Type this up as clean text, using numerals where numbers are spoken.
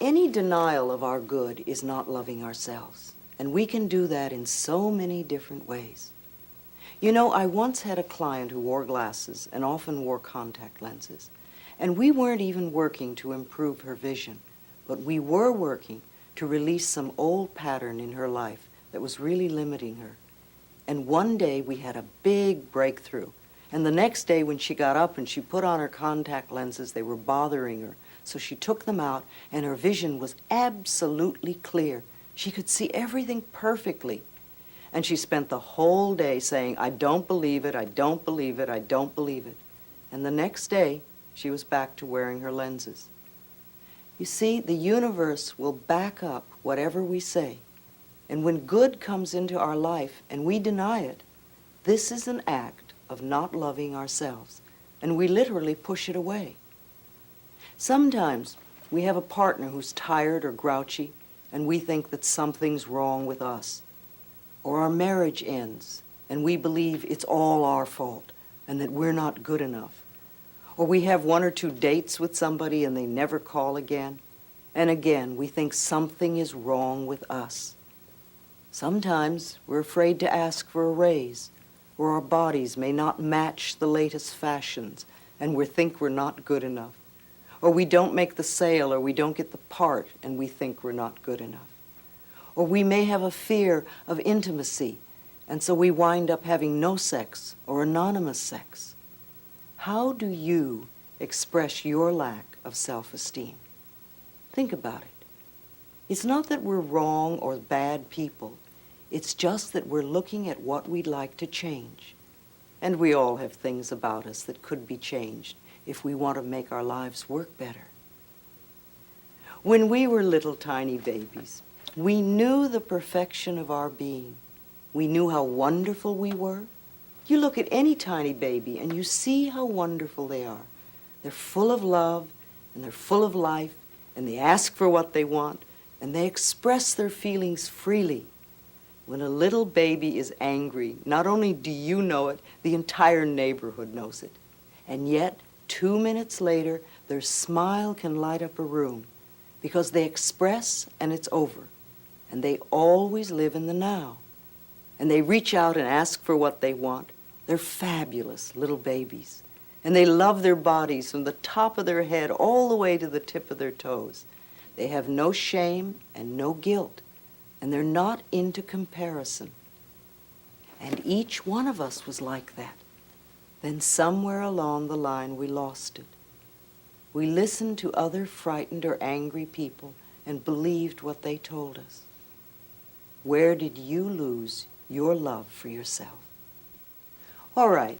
Any denial of our good is not loving ourselves, and we can do that in so many different ways. You know, I once had a client who wore glasses and often wore contact lenses, and we weren't even working to improve her vision, but we were working to release some old pattern in her life that was really limiting her. And one day we had a big breakthrough, and the next day when she got up and she put on her contact lenses, they were bothering her. So she took them out, and her vision was absolutely clear. She could see everything perfectly. And she spent the whole day saying, "I don't believe it, I don't believe it, I don't believe it." And the next day, she was back to wearing her lenses. You see, the universe will back up whatever we say. And when good comes into our life and we deny it, this is an act of not loving ourselves, and we literally push it away. Sometimes we have a partner who's tired or grouchy, and we think that something's wrong with us. Or our marriage ends, and we believe it's all our fault and that we're not good enough. Or we have one or two dates with somebody and they never call again, and again we think something is wrong with us. Sometimes we're afraid to ask for a raise, or our bodies may not match the latest fashions, and we think we're not good enough. Or we don't make the sale, or we don't get the part, and we think we're not good enough. Or we may have a fear of intimacy, and so we wind up having no sex or anonymous sex. How do you express your lack of self-esteem? Think about it. It's not that we're wrong or bad people. It's just that we're looking at what we'd like to change. And we all have things about us that could be changed if we want to make our lives work better. When we were little tiny babies, we knew the perfection of our being. We knew how wonderful we were. You look at any tiny baby and you see how wonderful they are. They're full of love, and they're full of life, and they ask for what they want, and they express their feelings freely. When a little baby is angry, not only do you know it, the entire neighborhood knows it. And yet, 2 minutes later, their smile can light up a room because they express and it's over. And they always live in the now. And they reach out and ask for what they want. They're fabulous little babies. And they love their bodies from the top of their head all the way to the tip of their toes. They have no shame and no guilt. And they're not into comparison. And each one of us was like that. Then somewhere along the line we lost it. We listened to other frightened or angry people and believed what they told us. Where did you lose your love for yourself? All right,